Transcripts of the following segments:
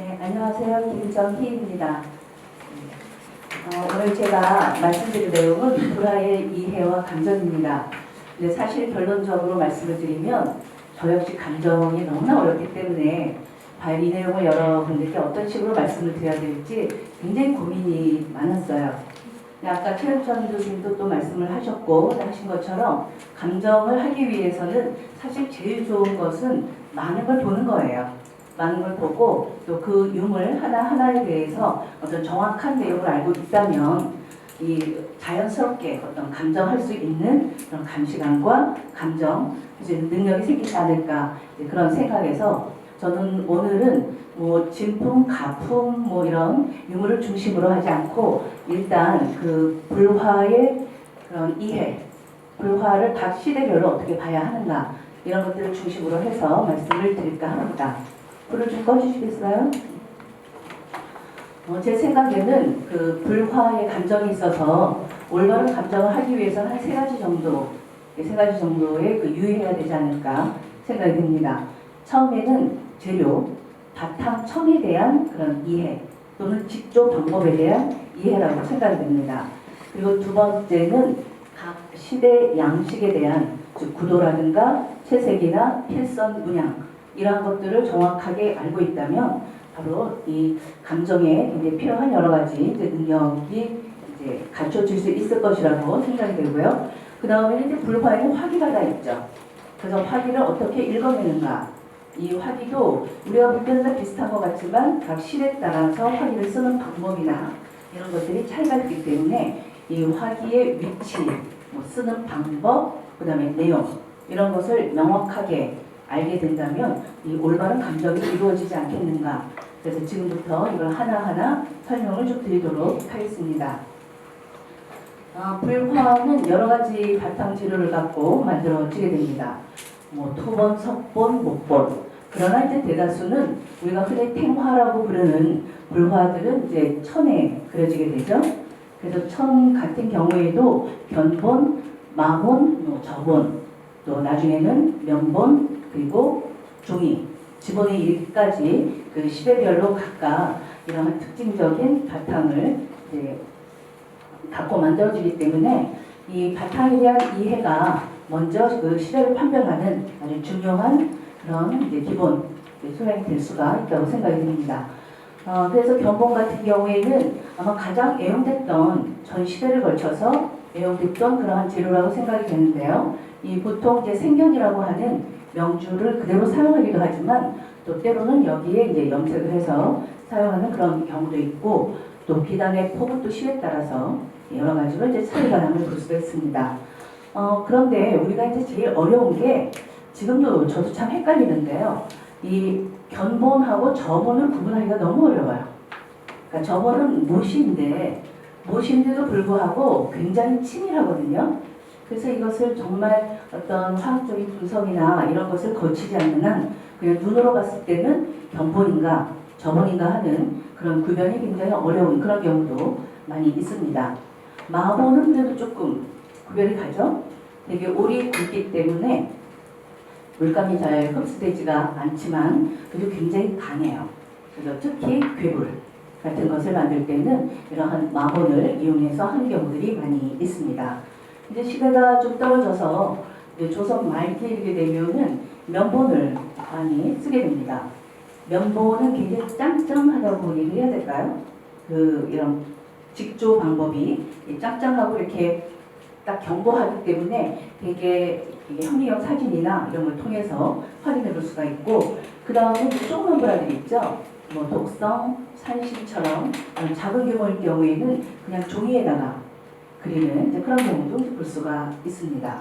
네, 안녕하세요. 김정희입니다. 오늘 제가 말씀드릴 내용은 불화의 이해와 감정입니다. 근데 사실 결론적으로 말씀을 드리면 저 역시 감정이 너무나 어렵기 때문에 과연 이 내용을 여러분들께 어떤 식으로 말씀을 드려야 될지 굉장히 고민이 많았어요. 아까 최현천 교수님도 또 말씀을 하셨고 하신 것처럼 감정을 하기 위해서는 사실 제일 좋은 것은 많은 걸 보는 거예요. 많은 걸 보고 또 그 유물 하나하나에 대해서 어떤 정확한 내용을 알고 있다면 이 자연스럽게 어떤 감정할 수 있는 그런 감시감과 감정 이제 능력이 생기지 않을까 그런 생각에서 저는 오늘은 뭐 진품, 가품 뭐 이런 유물을 중심으로 하지 않고 일단 그 불화의 그런 이해, 불화를 각 시대별로 어떻게 봐야 하는가 이런 것들을 중심으로 해서 말씀을 드릴까 합니다. 불을 좀 꺼주시겠어요? 제 생각에는 그 불화의 감정이 있어서 올바른 감정을 하기 위해서는 한 세 가지 정도의 그 유의해야 되지 않을까 생각이 듭니다. 처음에는 재료, 바탕 청에 대한 그런 이해 또는 직조 방법에 대한 이해라고 생각이 됩니다. 그리고 두 번째는 각 시대 양식에 대한 즉 구도라든가 채색이나 필선 문양 이러한 것들을 정확하게 알고 있다면 바로 이 감정에 이제 필요한 여러 가지 이제 능력이 이제 갖춰질 수 있을 것이라고 생각이 되고요. 그 다음에 이제 불화에는 화기가 다 있죠. 그래서 화기를 어떻게 읽어내는가. 이 화기도 우리가 볼 때는 비슷한 것 같지만 각 시대에 따라서 화기를 쓰는 방법이나 이런 것들이 차이가 있기 때문에 이 화기의 위치, 뭐 쓰는 방법, 그 다음에 내용 이런 것을 명확하게 알게 된다면 이 올바른 감정이 이루어지지 않겠는가. 그래서 지금부터 이걸 하나하나 설명을 좀 드리도록 하겠습니다. 불화는 여러 가지 바탕 재료를 갖고 만들어지게 됩니다. 뭐 토본, 석본, 목본. 그러나 이제 대다수는 우리가 흔히 탱화라고 부르는 불화들은 이제 천에 그려지게 되죠. 그래서 천 같은 경우에도 견본, 마본, 저본, 또 나중에는 면본, 그리고 종이, 지본에 이르기까지 그 시대별로 각각 이러한 특징적인 바탕을 이제 갖고 만들어지기 때문에 이 바탕에 대한 이해가 먼저 그 시대를 판별하는 아주 중요한 그런 이제 기본 소양이 될 수가 있다고 생각이 듭니다. 그래서 견본 같은 경우에는 아마 가장 애용됐던 전 시대를 걸쳐서 애용됐던 그러한 재료라고 생각이 되는데요. 이 보통 이제 생견이라고 하는 명주를 그대로 사용하기도 하지만 또 때로는 여기에 이제 염색을 해서 사용하는 그런 경우도 있고 또 비단의 폭은 또 시에 따라서 여러 가지로 이제 차이가 남을 볼 수가 있습니다. 그런데 우리가 이제 제일 어려운 게 지금도 저도 참 헷갈리는데요. 이 견본하고 저본을 구분하기가 너무 어려워요. 그러니까 저본은 못인데도 불구하고 굉장히 치밀하거든요. 그래서 이것을 정말 어떤 화학적인 분석이나 이런 것을 거치지 않는 한 그냥 눈으로 봤을 때는 견본인가 저본인가 하는 그런 구별이 굉장히 어려운 그런 경우도 많이 있습니다. 마본은 그래도 조금 구별이 가죠. 되게 오래 굵기 때문에 물감이 잘 흡수되지가 않지만 그래도 굉장히 강해요. 그래서 특히 괴물 같은 것을 만들 때는 이러한 마본을 이용해서 하는 경우들이 많이 있습니다. 이제 시대가 좀 떨어져서 조선 말기에 이르게 되면은 면본을 많이 쓰게 됩니다. 면본은 굉장히 짱짱하다고 얘기해야 될까요? 이런 직조 방법이 짱짱하고 이렇게 딱 경고하기 때문에 되게 현미경 사진이나 이런 걸 통해서 확인해 볼 수가 있고 그 다음에 조그만 브라들이 있죠. 뭐 독성, 산신처럼 작은 규모일 경우에는 그냥 종이에다가 그리는 이제 그런 경우도 볼 수가 있습니다.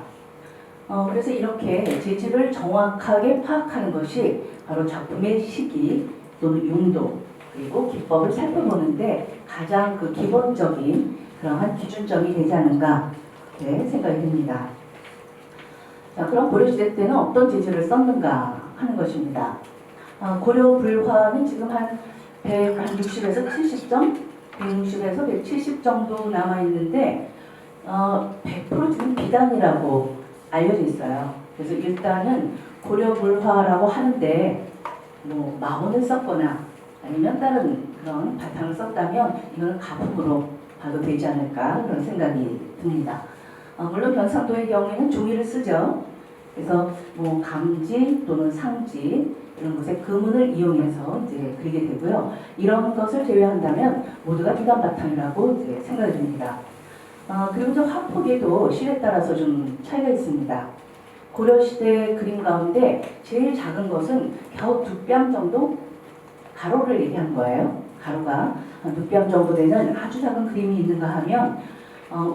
그래서 이렇게 재질을 정확하게 파악하는 것이 바로 작품의 시기 또는 용도 그리고 기법을 살펴보는데 가장 그 기본적인 그러한 기준점이 되지 않은가 생각이 듭니다. 자, 그럼 고려시대 때는 어떤 재질을 썼는가 하는 것입니다. 고려 불화는 지금 한 160에서 70점? 160에서 170 정도 남아있는데 100% 지금 비단이라고 알려져 있어요. 그래서 일단은 고려 불화라고 하는데 뭐 마본을 썼거나 아니면 다른 그런 바탕을 썼다면 이거는 가품으로 봐도 되지 않을까 그런 생각이 듭니다. 물론 경상도의 경우에는 종이를 쓰죠. 그래서 뭐 감지 또는 상지 이런 곳에 금은을 이용해서 이제 그리게 되고요. 이런 것을 제외한다면 모두가 비단 바탕이라고 이제 생각이 듭니다. 그리고 저 화폭에도 실에 따라서 좀 차이가 있습니다. 고려시대 그림 가운데 제일 작은 것은 겨우 2뼘 정도 가로를 얘기한 거예요. 가로가 한 2뼘 정도 되는 아주 작은 그림이 있는가 하면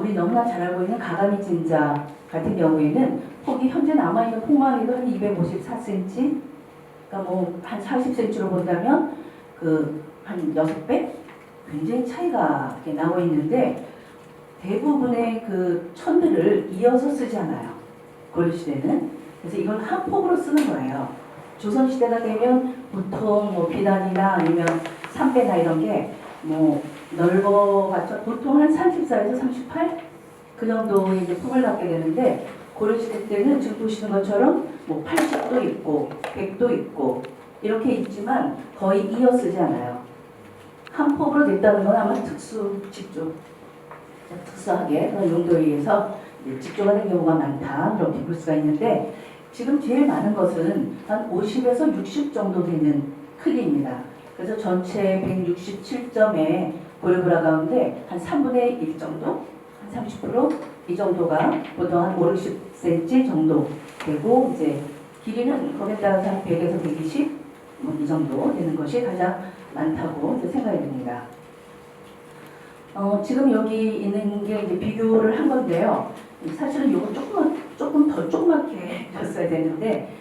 우리 너무나 잘 알고 있는 가가미 진자 같은 경우에는 폭이 현재 남아있는 폭만이도 한 254cm, 그러니까 뭐 한 40cm로 본다면 그 한 6배? 굉장히 차이가 이렇게 나고 있는데 대부분의 그 천들을 이어서 쓰지 않아요. 고려시대는. 그래서 이걸 한 폭으로 쓰는 거예요. 조선시대가 되면 보통 뭐 비단이나 아니면 삼배나 이런 게 뭐 넓어봤자 보통 한 34에서 38? 그 정도의 이제 폭을 갖게 되는데 고려시대 때는 지금 보시는 것처럼 뭐 80도 있고 100도 있고 이렇게 있지만 거의 이어 쓰지 않아요. 한 폭으로 됐다는 건 아마 직조, 특수하게 그런 용도에 의해서 직조가 된 경우가 많다 그렇게 볼 수가 있는데 지금 제일 많은 것은 한 50에서 60 정도 되는 크기입니다. 그래서 전체 167점의 고려브라 가운데 한 3분의 1 정도, 한 30%이 정도가 보통 한 5, 60cm 정도 되고 이제 길이는 거기에 따라서 한 100에서 120 이 정도 되는 것이 가장 많다고 생각이 듭니다. 지금 여기 있는 게 이제 비교를 한 건데요. 사실은 이거 조금 더 조그맣게 줬어야 되는데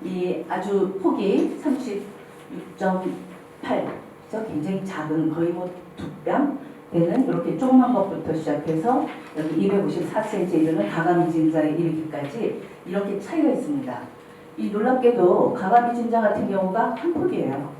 이 아주 폭이 36.8, 굉장히 작은 거의 뭐 2뼘 되는 이렇게 조그만 것부터 시작해서 여기 254cm 이르는 가가미 진자에 이르기까지 이렇게 차이가 있습니다. 이 놀랍게도 가가미 진자 같은 경우가 한 폭이에요.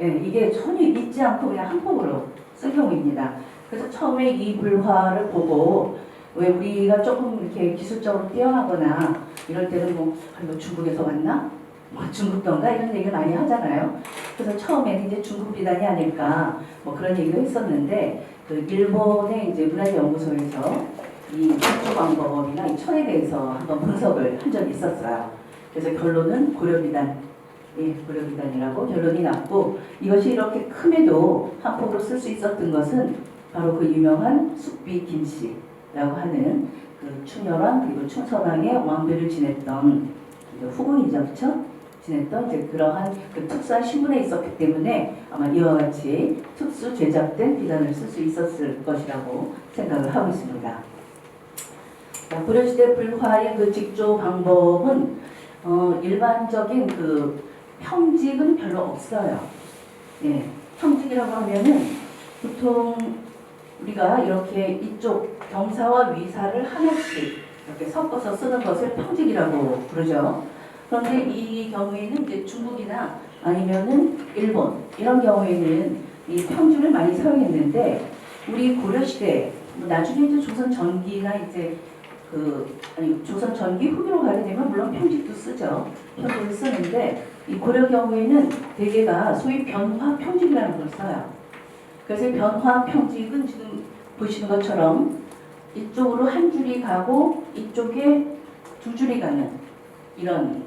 예, 이게 전혀 있지 않고 그냥 한 폭으로 쓴 경우입니다. 그래서 처음에 이 불화를 보고 왜 우리가 조금 이렇게 기술적으로 뛰어나거나 이럴 때는 뭐 중국에서 왔나? 뭐 중국던가 이런 얘기를 많이 하잖아요. 그래서 처음에는 이제 중국 비단이 아닐까 뭐 그런 얘기도 했었는데 그 일본의 이제 문화연구소에서 이 직조 방법이나 이 천에 대해서 한번 분석을 한 적이 있었어요. 그래서 결론은 고려비단, 고려비단이라고 결론이 났고 이것이 이렇게 큼에도 한 폭으로 쓸 수 있었던 것은 바로 그 유명한 숙비 김씨라고 하는 그 충혈왕 그리고 충선왕의 왕비를 지냈던 후궁이죠, 그렇죠? 지냈던 이제 그러한 그 특수한 신분에 있었기 때문에 아마 이와 같이 특수 제작된 비단을 쓸 수 있었을 것이라고 생각을 하고 있습니다. 고려시대 불화의 그 직조 방법은 일반적인 그 평직은 별로 없어요. 예, 평직이라고 하면은 보통 우리가 이렇게 이쪽 경사와 위사를 하나씩 이렇게 섞어서 쓰는 것을 평직이라고 부르죠. 그런데 이 경우에는 이제 중국이나 아니면은 일본 이런 경우에는 이 평직을 많이 사용했는데 우리 고려시대 나중에 이제 조선 전기나 이제 조선 전기 후기로 가게 되면 물론 평직도 쓰죠. 평직을 쓰는데 이 고려 경우에는 대개가 소위 변화 평직이라는 걸 써요. 그래서 변화 평직은 지금 보시는 것처럼 이쪽으로 한 줄이 가고 이쪽에 2줄이 가는 이런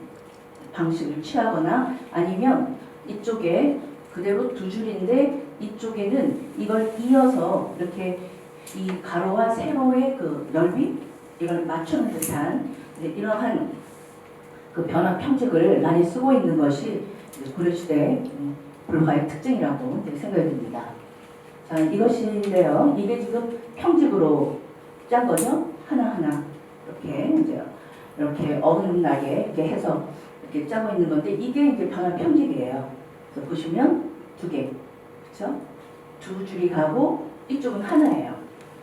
방식을 취하거나 아니면 이쪽에 그대로 2줄인데 이쪽에는 이걸 이어서 이렇게 이 가로와 세로의 그 넓이 이걸 맞추는 듯한 이러한 그 변화 평직을 많이 쓰고 있는 것이 고려시대 불화의 특징이라고 생각이 듭니다. 자, 이것인데요. 이게 지금 평직으로 짠 거죠. 하나하나 이렇게 어긋나게 이렇게 해서 이렇게 짜고 있는 건데 이게 이제 변화 평직이에요. 그래서 보시면 2개, 그렇죠? 2줄이 가고 이쪽은 하나예요.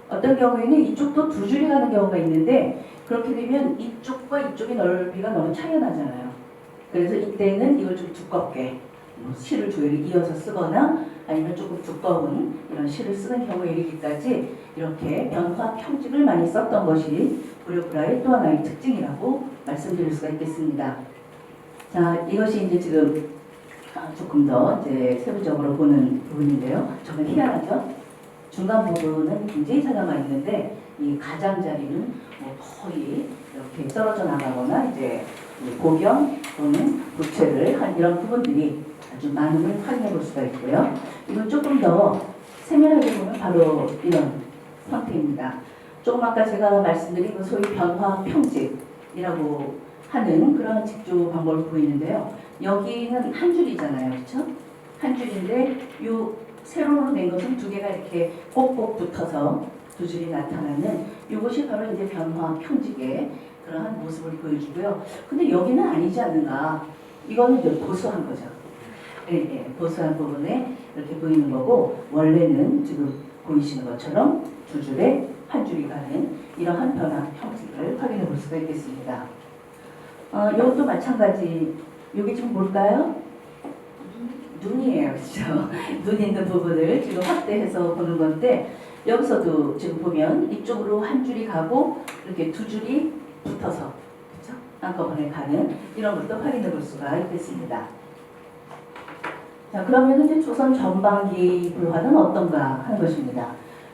어떤 경우에는 이쪽도 2줄이 가는 경우가 있는데 그렇게 되면 이쪽과 이쪽의 넓이가 너무 차이가 나잖아요. 그래서 이때는 이걸 좀 두껍게 실을 2개를 이어서 쓰거나 아니면 조금 두꺼운 이런 실을 쓰는 경우에 이르기까지 이렇게 변화 평직을 많이 썼던 것이 고려브라의 또 하나의 특징이라고 말씀드릴 수가 있겠습니다. 자, 이것이 이제 지금 조금 더 이제 세부적으로 보는 부분인데요. 정말 희한하죠? 중간 부분은 굉장히 잘 남아 있는데 이 가장자리는 뭐 거의 이렇게 떨어져 나가거나 이제 고경 또는 부채를 한 이런 부분들이 아주 많음을 확인해 볼 수가 있고요. 이건 조금 더 세밀하게 보면 바로 이런 형태입니다. 조금 아까 제가 말씀드린 그 소위 변화 평집이라고 하는 그런 직조 방법을 보이는데요. 여기는 한 줄이잖아요, 그렇죠? 한 줄인데 이 세로로 낸 것은 두 개가 이렇게 꼭꼭 붙어서 두 줄이 나타나는 이것이 바로 이제 변화 평집의 그러한 모습을 보여주고요. 근데 여기는 아니지 않는가? 이거는 이제 보수한 거죠. 예, 보수한 부분에 이렇게 보이는 거고 원래는 지금 보이시는 것처럼 두 줄에 한 줄이 가는 이러한 변화 형식을 확인해 볼 수가 있겠습니다. 이것도 마찬가지. 이게 지금 뭘까요? 눈이에요, 그렇죠? 눈 있는 부분을 지금 확대해서 보는 건데 여기서도 지금 보면 이쪽으로 한 줄이 가고 이렇게 두 줄이 붙어서 그렇죠? 한꺼번에 가는 이런 것도 확인해 볼 수가 있겠습니다. 자, 그러면 이제 조선 전반기 불화는 어떤가 하는 것입니다.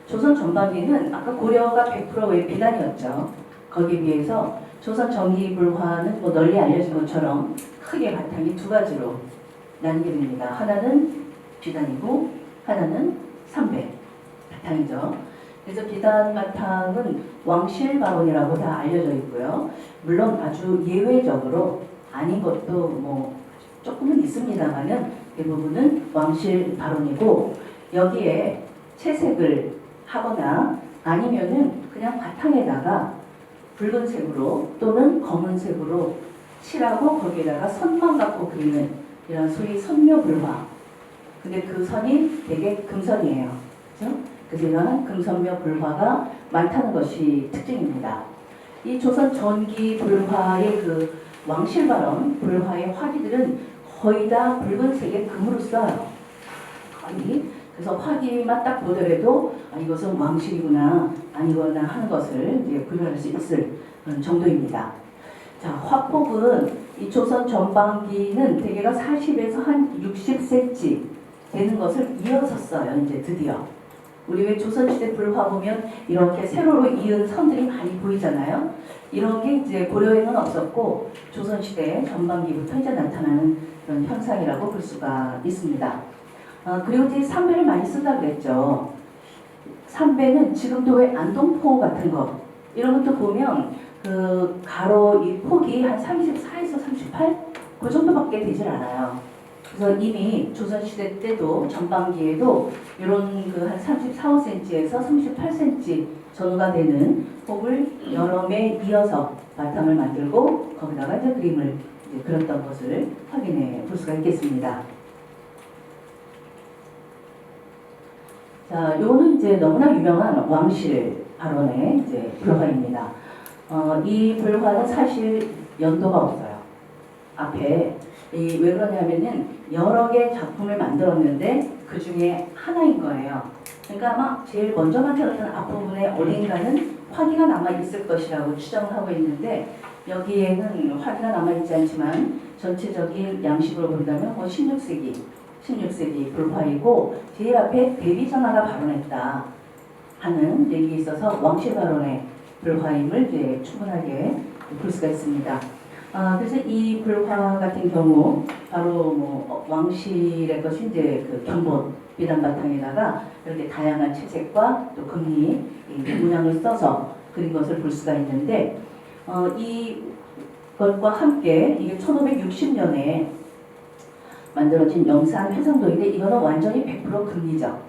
조선 전반기는 아까 고려가 100%의 비단이었죠. 거기에 비해서 조선 전기 불화는 뭐 널리 알려진 것처럼 크게 바탕이 두 가지로 나뉘게 하나는 비단이고 하나는 삼배 바탕이죠. 그래서 비단 바탕은 왕실바론이라고 다 알려져 있고요. 물론 아주 예외적으로 아닌 것도 뭐 조금은 있습니다만은 대부분은 왕실바론이고 여기에 채색을 하거나 아니면은 그냥 바탕에다가 붉은색으로 또는 검은색으로 칠하고 거기에다가 선만 갖고 그리는 이런 소위 선묘불화. 근데 그 선이 되게 금선이에요. 그렇죠? 그래서 이런 금선묘 불화가 많다는 것이 특징입니다. 이 조선 전기 불화의 그 왕실발언 불화의 화기들은 거의 다 붉은색의 금으로 써요. 거의. 그래서 화기만 딱 보더라도 이것은 왕실이구나 아니거나 하는 것을 이제 구별할 수 있을 그런 정도입니다. 자, 화폭은 이 조선 전반기는 대개가 40에서 한 60cm 되는 것을 이어서 써요. 이제 드디어. 우리 왜 조선시대 불화 보면 이렇게 세로로 이은 선들이 많이 보이잖아요. 이런 게 이제 고려에는 없었고 조선시대 전반기부터 이제 나타나는 그런 현상이라고 볼 수가 있습니다. 그리고 이제 삼배를 많이 쓴다고 그랬죠. 삼배는 지금도 왜 안동포 같은 거 이런 것도 보면 그 가로 이 폭이 한 34에서 38? 그 정도밖에 되질 않아요. 그래서 이미 조선시대 때도 전반기에도 이런 그 한 34, 5cm에서 38cm 전후가 되는 폭을 여러 매 이어서 바탕을 만들고 거기다가 이제 그림을 이제 그렸던 것을 확인해 볼 수가 있겠습니다. 자, 요거는 이제 너무나 유명한 왕실 발언의 이제 불화입니다. 이 불화는 사실 연도가 없어요. 앞에 왜 그러냐면은 여러 개 작품을 만들었는데 그 중에 하나인 거예요. 그러니까 아마 제일 먼저 만들었던 앞부분에 어딘가는 화기가 남아 있을 것이라고 추정을 하고 있는데 여기에는 화기가 남아 있지 않지만 전체적인 양식으로 본다면 뭐 16세기 불화이고 제일 앞에 대비전하가 발언했다 하는 얘기에 있어서 왕실 발언의 불화임을 이제 충분하게 볼 수가 있습니다. 그래서 이 불화 같은 경우 바로 뭐 왕실의 것이 이제 그 견본 비단 바탕에다가 이렇게 다양한 채색과 또 금리 문양을 써서 그린 것을 볼 수가 있는데 이것과 함께 이게 1560년에 만들어진 영산 회상도인데 이거는 완전히 100% 금리죠.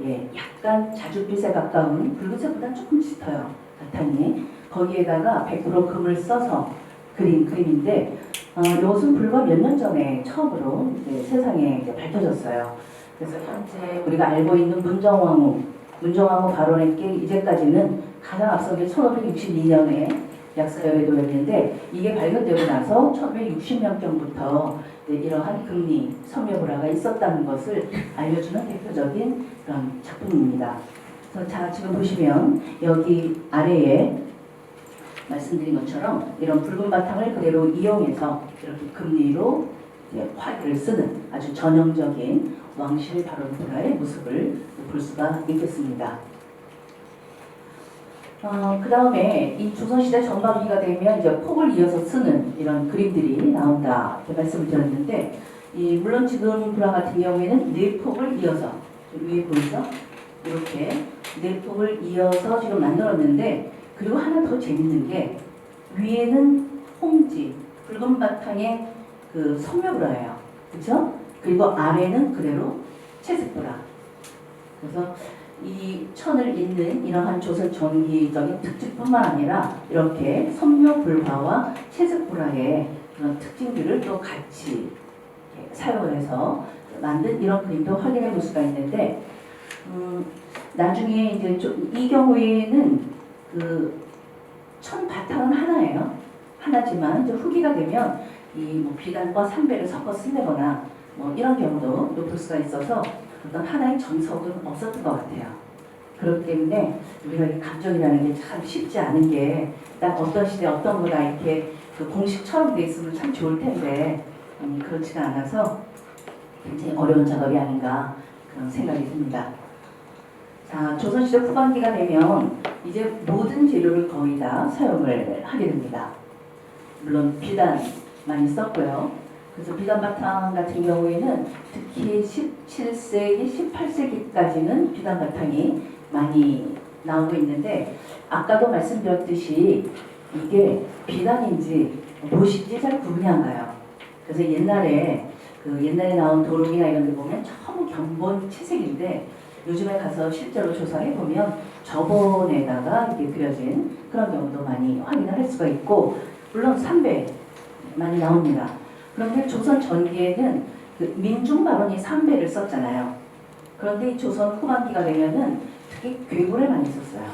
예, 약간 자줏빛에 가까운 붉은색보다 조금 짙어요. 바탕이. 거기에다가 100% 금을 써서 그린 그림인데 이것은 불과 몇 년 전에 처음으로 이제 세상에 이제 밝혀졌어요. 그래서 현재 우리가 알고 있는 문정왕후 발언의 게 이제까지는 가장 앞선 게 1562년에 약사열의 도였는데 이게 발견되고 나서 1560년경부터 이러한 금리 선묘불화가 있었다는 것을 알려주는 대표적인 그런 작품입니다. 그래서 자, 지금 보시면 여기 아래에 말씀드린 것처럼 이런 붉은 바탕을 그대로 이용해서 이렇게 금리로 이제 화기를 쓰는 아주 전형적인 왕실 바로크라의 모습을 볼 수가 있겠습니다. 그 다음에 이 조선시대 전반기가 되면 이제 폭을 이어서 쓰는 이런 그림들이 나온다 이렇게 말씀을 드렸는데, 물론 지금 불화 같은 경우에는 네 폭을 이어서 위에 보이죠? 이렇게 네 폭을 이어서 지금 만들었는데, 그리고 하나 더 재밌는 게 위에는 홍지 붉은 바탕에 그 섬묘불화예요, 그렇죠? 그리고 아래는 그대로 채색불화. 그래서 이 천을 잇는 이러한 조선 전기적인 특징뿐만 아니라 이렇게 섬묘불화와 채색불화의 그런 특징들을 또 같이 사용을 해서 만든 이런 그림도 확인해 볼 수가 있는데, 나중에 이제 이 경우에는 그 천 바탕은 하나예요. 하나지만 이제 후기가 되면 이 뭐 비단과 삼배를 섞어 쓴다거나 뭐 이런 경우도 볼 수가 있어서 어떤 하나의 정석은 없었던 것 같아요. 그렇기 때문에 우리가 이 감정이라는 게 참 쉽지 않은 게, 딱 어떤 시대 어떤 거가 이렇게 그 공식처럼 돼 있으면 참 좋을 텐데 그렇지가 않아서 굉장히 어려운 작업이 아닌가 그런 생각이 듭니다. 자, 조선시대 후반기가 되면 이제 모든 재료를 거의 다 사용을 하게 됩니다. 물론 비단 많이 썼고요. 그래서 비단 바탕 같은 경우에는 특히 17세기, 18세기까지는 비단 바탕이 많이 나오고 있는데, 아까도 말씀드렸듯이 이게 비단인지 못인지 잘 구분이 안 가요. 그래서 옛날에 나온 도록이나 이런 데 보면 전부 견본 채색인데, 요즘에 가서 실제로 조사해 보면 저번에다가 이렇게 그려진 그런 경우도 많이 확인을 할 수가 있고, 물론 삼배 많이 나옵니다. 그런데 조선 전기에는 그 민중바론이 삼배를 썼잖아요. 그런데 이 조선 후반기가 되면은 특히 괴물을 많이 썼어요.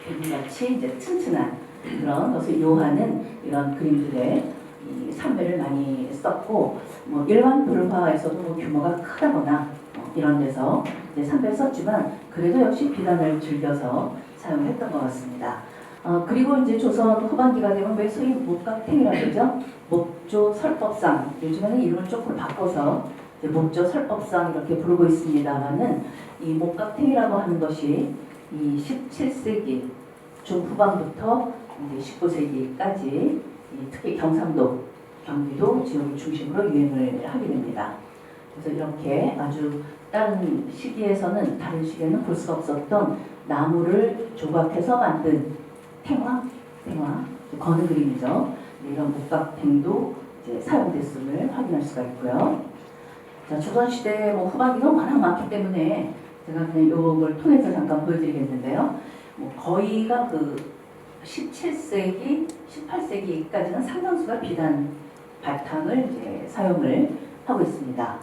괴물같이 이제 튼튼한 그런 것을 요하는 이런 그림들의 이 삼배를 많이 썼고, 뭐 일반 불화에서도 뭐 규모가 크다거나 이런 데서 이제 삼배를 썼지만 그래도 역시 비단을 즐겨서 사용했던 것 같습니다. 그리고 이제 조선 후반기가 되면 왜 소위 목각탱이라고 그러죠? 목조 설법상, 요즘에는 이름을 조금 바꿔서 이제 목조 설법상 이렇게 부르고 있습니다만은, 이 목각탱이라고 하는 것이 이 17세기 중후반부터 이제 19세기까지 특히 경상도, 경기도 지역을 중심으로 유행을 하게 됩니다. 그래서 이렇게 아주 다른 시기에서는, 다른 시기에는 볼 수가 없었던 나무를 조각해서 만든 탱화, 거는 그림이죠. 이런 목각탱도 이제 사용됐음을 확인할 수가 있고요. 자, 조선시대 뭐 후반기는 워낙 많기 때문에 제가 그냥 이걸 통해서 잠깐 보여드리겠는데요. 뭐 거의가 그 17세기, 18세기까지는 상당수가 비단 바탕을 이제 사용을 하고 있습니다.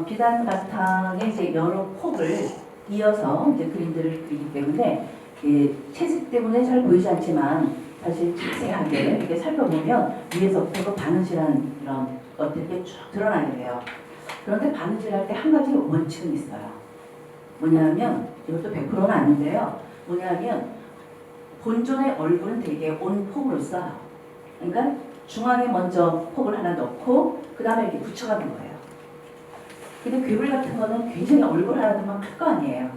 비단 바탕에 이제 여러 폭을 이어서 이제 그림들을 그리기 때문에 채색 때문에 잘 보이지 않지만 사실 자세하게 이렇게 살펴보면 위에서부터 바느질한 이런 것들이 쭉 드러나게 돼요. 그런데 바느질할 때 한 가지 원칙은 있어요. 뭐냐면, 이것도 100%는 아닌데요. 뭐냐면 본존의 얼굴은 되게 온폭으로 써요. 그러니까 중앙에 먼저 폭을 하나 넣고 그 다음에 이렇게 붙여가는 거예요. 근데 괴물 같은 거는 굉장히 얼굴 하나 넣으면 클 거 아니에요.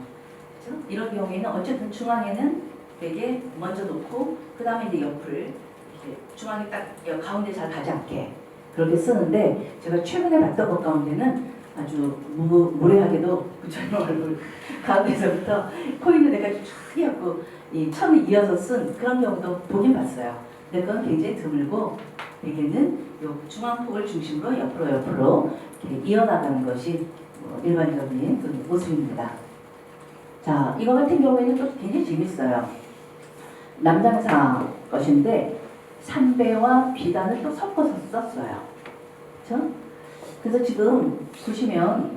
그렇죠? 이런 경우에는 어쨌든 중앙에는 되게 먼저 놓고 그 다음에 이제 옆을 이렇게 중앙에 딱 가운데 잘 가지 않게 그렇게 쓰는데, 제가 최근에 봤던 것 가운데는 아주 무례하게도 부처님 얼굴 가운데서부터 코인을 내가 쭉 해갖고 이 천을 이어서 쓴 그런 경우도 보긴 봤어요. 근데 그건 굉장히 드물고, 대개는 요 중앙폭을 중심으로 옆으로 이렇게 이어나가는 것이 일반적인 그 모습입니다. 자, 이거 같은 경우에는 또 굉장히 재밌어요. 남장사 것인데 삼배와 비단을 또 섞어서 썼어요. 그렇죠? 그래서 지금 보시면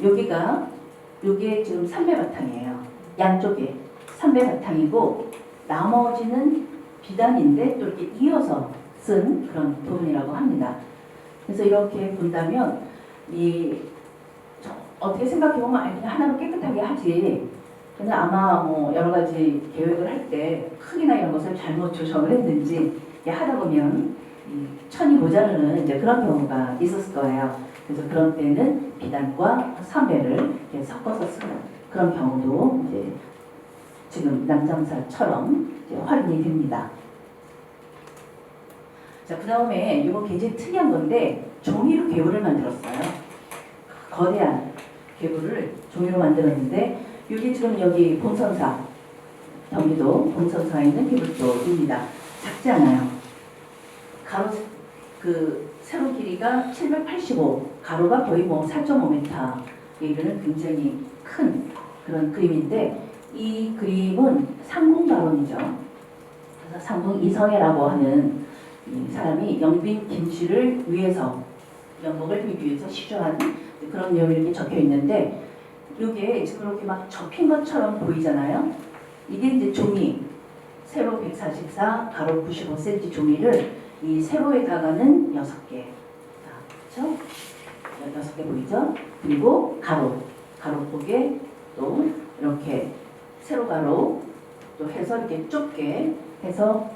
요게 지금 삼배 바탕이에요. 양쪽에 삼배 바탕이고 나머지는 비단인데 또 이렇게 이어서 쓴 그런 부분이라고 합니다. 그래서 이렇게 본다면 어떻게 생각해보면 그냥 하나로 깨끗하게 하지, 근데 아마 뭐 여러 가지 계획을 할 때 크기나 이런 것을 잘못 조정을 했는지 하다 보면 이 천이 모자르는 이제 그런 경우가 있었을 거예요. 그래서 그런 때는 비단과 삼배를 이렇게 섞어서 쓰는 그런 경우도 이제 지금 남장사처럼 이제 활용이 됩니다. 자, 그 다음에 이거 굉장히 특이한 건데 종이로 개울을 만들었어요. 거대한 개울을 종이로 만들었는데 이게 지금 여기 본선사, 경기도 본선사에 있는 개울도입니다. 작지 않아요. 가로 그 세로 길이가 785, 가로가 거의 뭐 4.5m 이르는 굉장히 큰 그런 그림인데 이 그림은 상궁가론이죠. 그래서 상궁 이성애라고 하는 이 사람이 영빈 김씨를 위해서 영복을 빌기 위해서 시조한 그런 내용이 이렇게 적혀 있는데 이게 지금 이렇게 막 접힌 것처럼 보이잖아요. 이게 이제 종이 세로 144, 가로 95cm 종이를 이 세로에다가는 6개, 그렇죠? 6개 보이죠? 그리고 가로폭에 또 이렇게 세로 가로 또 해서 이렇게 좁게 해서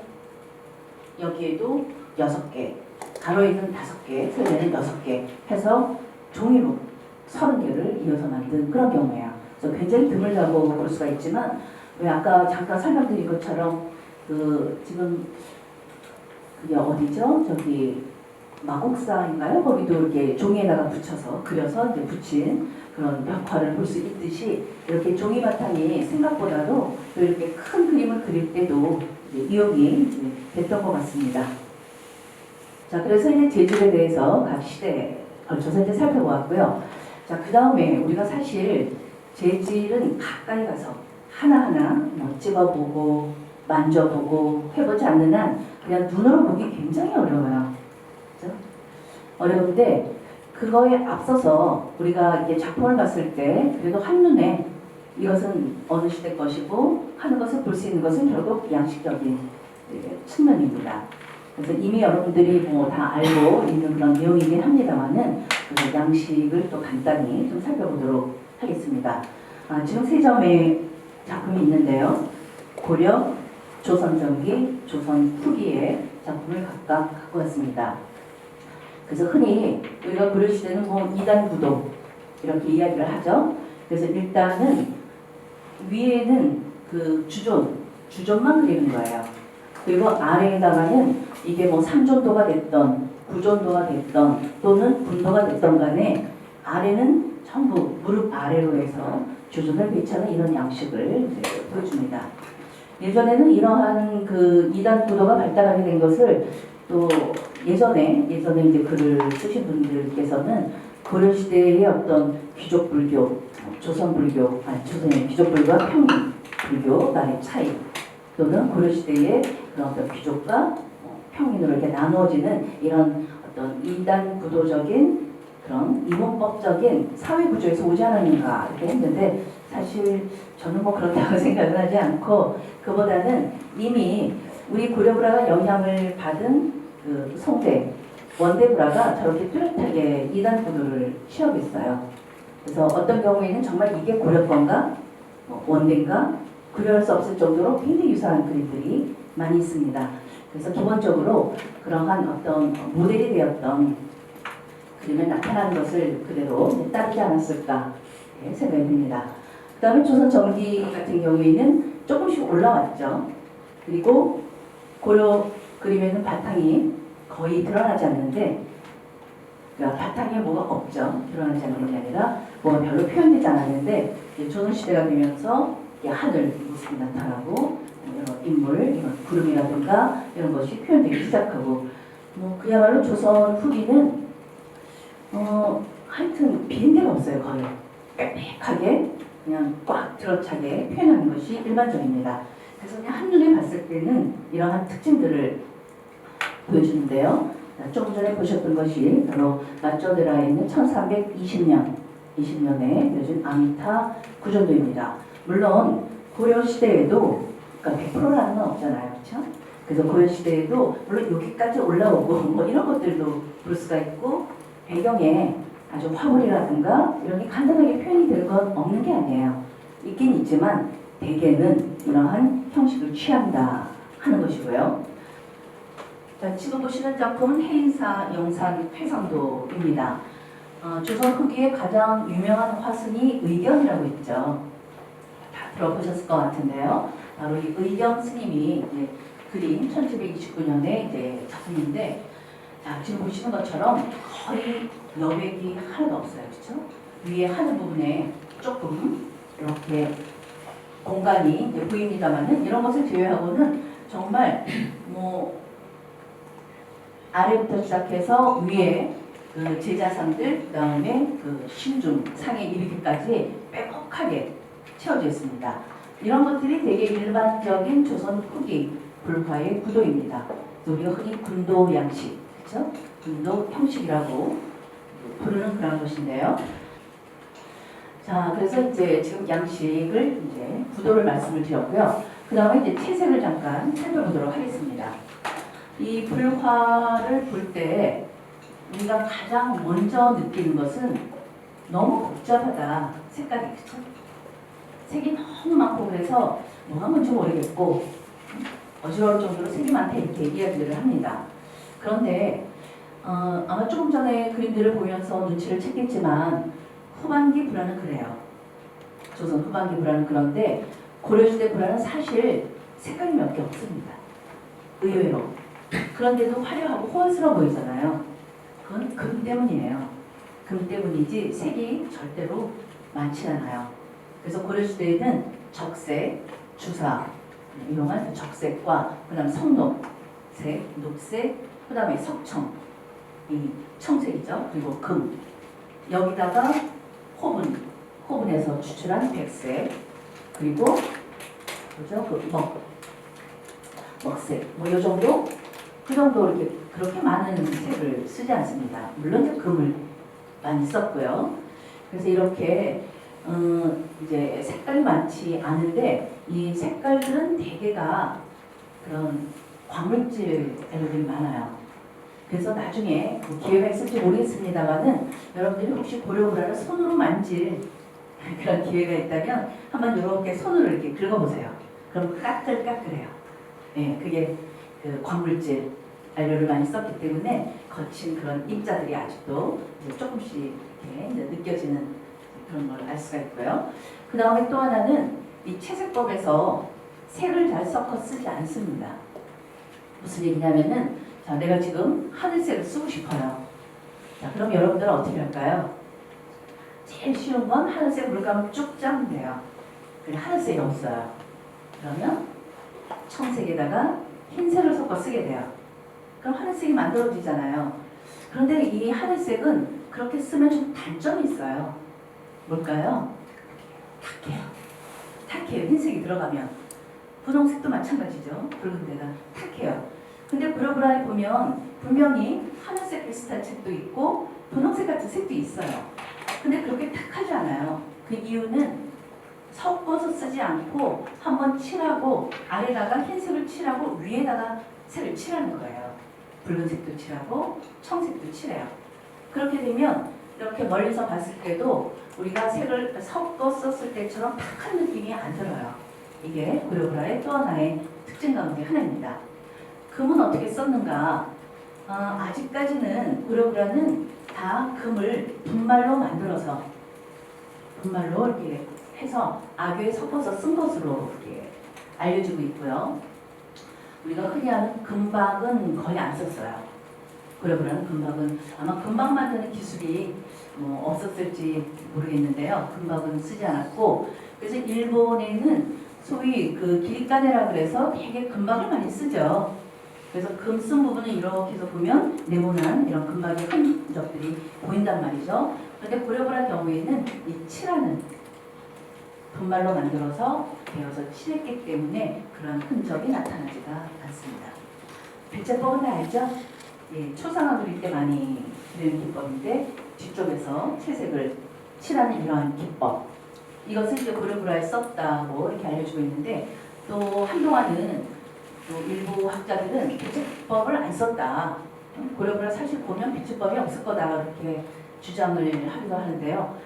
여기에도 6개, 가로에는 5개, 세로에는 6개 해서 종이로 30개를 이어서 만든 그런 경우예요. 그래서 굉장히 드물다고 볼 수가 있지만 왜 아까 잠깐 설명드린 것처럼 그 지금 그게 어디죠? 저기 마곡사인가요? 거기도 이렇게 종이에다가 붙여서 그려서 이제 붙인 그런 벽화를 볼 수 있듯이 이렇게 종이 바탕이 생각보다도 또 이렇게 큰 그림을 그릴 때도 이용이 됐던 것 같습니다. 자, 그래서 이제 재질에 대해서 각 시대에 걸쳐서 이제 살펴보았고요. 자, 그 다음에 우리가 사실 재질은 가까이 가서 하나하나 뭐 찍어보고 만져보고 해보지 않는 한 그냥 눈으로 보기 굉장히 어려워요. 그렇죠? 어려운데 그거에 앞서서 우리가 이게 작품을 봤을 때 그래도 한눈에 이것은 어느 시대 것이고 하는 것을 볼 수 있는 것은 결국 양식적인 측면입니다. 그래서 이미 여러분들이 뭐 다 알고 있는 그런 내용이긴 합니다만은 그 양식을 또 간단히 좀 살펴보도록 하겠습니다. 지금 세 점의 작품이 있는데요. 고려, 조선 전기, 조선 후기의 작품을 각각 갖고 왔습니다. 그래서 흔히 우리가 고려시대는 뭐 2단 구도 이렇게 이야기를 하죠. 그래서 일단은 위에는 그 주존만 그리는 거예요. 그리고 아래에다가는 이게 뭐 3존도가 됐던 9존도가 됐던 또는 군도가 됐던 간에 아래는 전부 무릎 아래로 해서 주존을 배치하는 이런 양식을 보여줍니다. 예전에는 이러한 그 2단 구도가 발달하게 된 것을 또 예전에 이제 글을 쓰신 분들께서는 고려 시대의 어떤 귀족 불교, 조선의 귀족 불교와 평민 불교 간의 차이 또는 고려 시대의 그런 어떤 귀족과 평민으로 이렇게 나누어지는 이런 어떤 2단 구도적인 그런 이문법적인 사회 구조에서 오지 않았는가 이렇게 했는데 사실 저는 뭐 그렇다고 생각은 하지 않고 그보다는 이미 우리 고려불화가 영향을 받은 그 송대 원대불화가 저렇게 뚜렷하게 2단 구도를 취업했어요. 그래서 어떤 경우에는 정말 이게 고려 건가 원대인가 구별할 수 없을 정도로 굉장히 유사한 그림들이 많이 있습니다. 그래서 기본적으로 그러한 어떤 모델이 되었던 그림에 나타나는 것을 그대로 따르지 않았을까 생각이 듭니다. 그 다음에 조선 전기 같은 경우에는 조금씩 올라왔죠. 그리고 고려 그림에는 바탕이 거의 드러나지 않는데 그러니까 바탕에 뭐가 없죠. 드러나지 않는 게 아니라 뭐가 별로 표현되지 않았는데 조선시대가 되면서 하늘 모습이 나타나고 이런 인물, 이런 구름이라든가 이런 것이 표현되기 시작하고 그야말로 조선 후기는 하여튼 비린 데가 없어요. 거의 빽빽하게 그냥 꽉 들어차게 표현하는 것이 일반적입니다. 그래서 그냥 한눈에 봤을 때는 이러한 특징들을 보여주는데요. 조금 전에 보셨던 것이 바로 맞저드라에 있는 1320년에 그려진 아미타 구전도입니다. 물론 고려 시대에도 그러니까 100%라는 건 없잖아요, 그렇죠? 그래서 고려 시대에도 물론 여기까지 올라오고 뭐 이런 것들도 볼 수가 있고 배경에 아주 화물이라든가 이런 게 간단하게 표현이 될 건 없는 게 아니에요. 있긴 있지만 대개는 이러한 형식을 취한다 하는 것이고요. 자, 지금 보시는 작품은 해인사 영산 회상도입니다. 조선 후기에 가장 유명한 화승이 의견이라고 있죠. 다 들어보셨을 것 같은데요. 바로 이 의견 스님이 이제 그린 1729년에 이제 작품인데, 자, 지금 보시는 것처럼 거의 여백이 하나도 없어요. 그렇죠? 위에 하늘 부분에 조금 이렇게 공간이 이제 보입니다만은 이런 것을 제외하고는 정말 뭐 아래부터 시작해서 위에 그 제자상들, 그 다음에 그 신중, 상에 이르기까지 빼곡하게 채워져 있습니다. 이런 것들이 되게 일반적인 조선 후기 불화의 구도입니다. 우리가 흔히 군도 양식, 그렇죠? 군도 형식이라고 부르는 그런 것인데요. 자, 그래서 이제 지금 양식을 이제 구도를 말씀을 드렸고요. 그 다음에 이제 채색을 잠깐 살펴보도록 하겠습니다. 이 불화를 볼 때 우리가 가장 먼저 느끼는 것은 너무 복잡하다. 색깔이, 그쵸? 색이 너무 많고 그래서 뭐가 뭔지 모르겠고 어지러울 정도로 색이 많다 이렇게 이야기를 합니다. 그런데 아마 조금 전에 그림들을 보면서 눈치를 챘겠지만 후반기 불화는 그래요. 조선 후반기 불화는 그런데 고려시대 불화는 사실 색깔이 몇 개 없습니다. 의외로. 그런데도 화려하고 호화스러워 보이잖아요. 그건 금 때문이에요. 금 때문이지 색이 절대로 많지 않아요. 그래서 고려시대에는 적색, 주사, 이용한 적색과 그 다음 석록색, 녹색, 그 다음에 석청, 이 청색이죠. 그리고 금. 여기다가 호분에서 추출한 백색, 그리고 그죠? 그 먹색, 뭐 이 정도, 그 정도 이렇게 그렇게 많은 색을 쓰지 않습니다. 물론 이제 금을 많이 썼고요. 그래서 이렇게 이제 색깔이 많지 않은데 이 색깔들은 대개가 그런 광물질 애들이 많아요. 그래서 나중에 뭐 기회가 있을지 모르겠습니다만은 여러분들이 혹시 고려불화를 손으로 만질 그런 기회가 있다면 한번 이렇게 손으로 이렇게 긁어보세요. 그럼 까끌까끌해요. 네, 그게 그 광물질 안료를 많이 썼기 때문에 거친 그런 입자들이 아직도 이제 조금씩 이렇게 이제 느껴지는 그런 걸 알 수가 있고요. 그 다음에 또 하나는 이 채색법에서 색을 잘 섞어 쓰지 않습니다. 무슨 얘기냐면은 자, 내가 지금 하늘색을 쓰고 싶어요. 자, 그럼 여러분들은 어떻게 할까요? 제일 쉬운 건 하늘색 물감을 쭉 짜면 돼요. 그래, 하늘색이 없어요. 그러면 청색에다가 흰색을 섞어 쓰게 돼요. 그럼 하늘색이 만들어지잖아요. 그런데 이 하늘색은 그렇게 쓰면 좀 단점이 있어요. 뭘까요? 탁해요. 탁해요. 흰색이 들어가면. 분홍색도 마찬가지죠. 붉은 데가 탁해요. 근데 고려불화에 보면 분명히 하늘색 비슷한 색도 있고 분홍색 같은 색도 있어요. 근데 그렇게 탁하지 않아요. 그 이유는 섞어서 쓰지 않고 한번 칠하고 아래다가 흰색을 칠하고 위에다가 색을 칠하는 거예요. 붉은색도 칠하고 청색도 칠해요. 그렇게 되면 이렇게 멀리서 봤을 때도 우리가 색을 섞어 썼을 때처럼 탁한 느낌이 안 들어요. 이게 고려불화의 또 하나의 특징 가운데 하나입니다. 금은 어떻게 썼는가? 아직까지는 고려불화는 다 금을 분말로 만들어서 분말로 이렇게 해서 악교에 섞어서 쓴 것으로 이렇게 알려지고 있고요. 우리가 흔히 아는 금박은 거의 안 썼어요. 고려불화는 금박은 아마 금박 만드는 기술이 뭐 없었을지 모르겠는데요. 금박은 쓰지 않았고 그래서 일본에는 소위 그 기리카네라 그래서 되게 금박을 많이 쓰죠. 그래서 금 쓴 부분을 이렇게 해서 보면 네모난 이런 금박의 흔적들이 보인단 말이죠. 그런데 고려불화 경우에는 이 칠하는 분말로 만들어서 되어서 칠했기 때문에 그런 흔적이 나타나지가 않습니다. 배채법은 다 알죠? 예, 초상화 그릴 때 많이 그리는 기법인데 뒤쪽에서 채색을 칠하는 이러한 기법. 이것을 이제 고려불화에 썼다고 이렇게 알려지고 있는데 또 한동안은 또 일부 학자들은 배채법을 안 썼다. 고려불화 사실 보면 배채법이 없을 거다 이렇게 주장을 하기도 하는데요.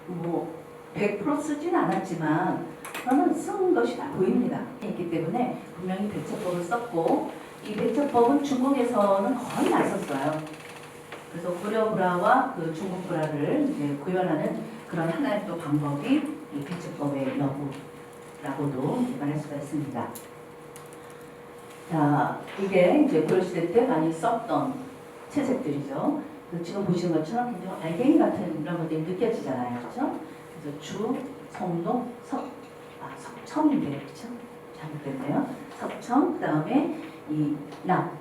뭐 100% 쓰진 않았지만 저는 쓴 것이 다 보입니다. 있기 때문에 분명히 배채법을 썼고 이 백제법은 중국에서는 거의 났었어요. 그래서 고려불화와 그 중국불화를 이제 구별하는 그런 하나의 또 방법이 이 백제법의 여부라고도 말할 수가 있습니다. 자, 이게 이제 고려시대 때 많이 썼던 채색들이죠. 지금 보시는 것처럼 굉장히 알갱이 같은 이런 것들이 느껴지잖아요. 그렇죠? 그래서 주, 성도, 석청인데, 그렇죠? 잘못됐네요. 석청, 그 다음에 이 납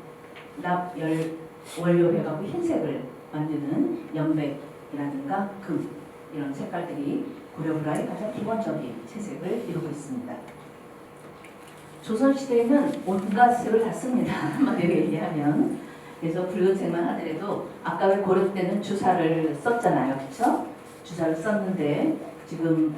원료 해가지고 흰색을 만드는 연백이라든가 금, 이런 색깔들이 고려불화의 가장 기본적인 채색을 이루고 있습니다. 조선시대에는 온갖 색을 다 씁니다. 한마디로 얘기하면. 그래서 붉은색만 하더라도 아까 왜 고려 때는 주사를 썼잖아요. 그렇죠? 주사를 썼는데 지금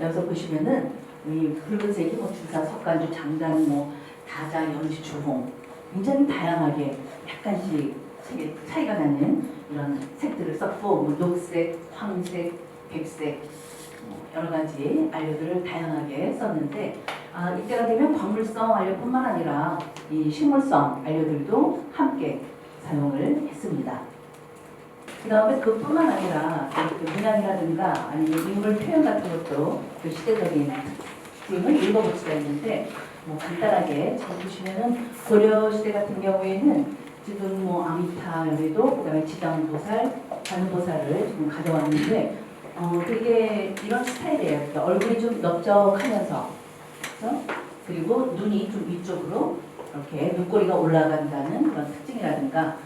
여기서 보시면은 이 붉은색이 뭐 주사, 석간주, 장단, 뭐 다자, 연시, 주홍 굉장히 다양하게 약간씩 색의 차이가 나는 이런 색들을 썼고 뭐 녹색, 황색, 백색 여러 가지 안료들을 다양하게 썼는데 이때가 되면 광물성 안료뿐만 아니라 이 식물성 안료들도 함께 사용을 했습니다. 그 다음에 그뿐만 아니라 문양이라든가 아니면 인물 표현 같은 것도 그 시대적인 특징을 읽어볼 수가 있는데 뭐 간단하게 잘 보시면은 고려 시대 같은 경우에는 지금 뭐 아미타 여기도 그다음에 지장보살, 관음보살을 지금 가져왔는데 되게 이런 스타일이에요. 그러니까 얼굴이 좀 넓적하면서 그렇죠? 그리고 눈이 좀 위쪽으로 이렇게 눈꼬리가 올라간다는 그런 특징이라든가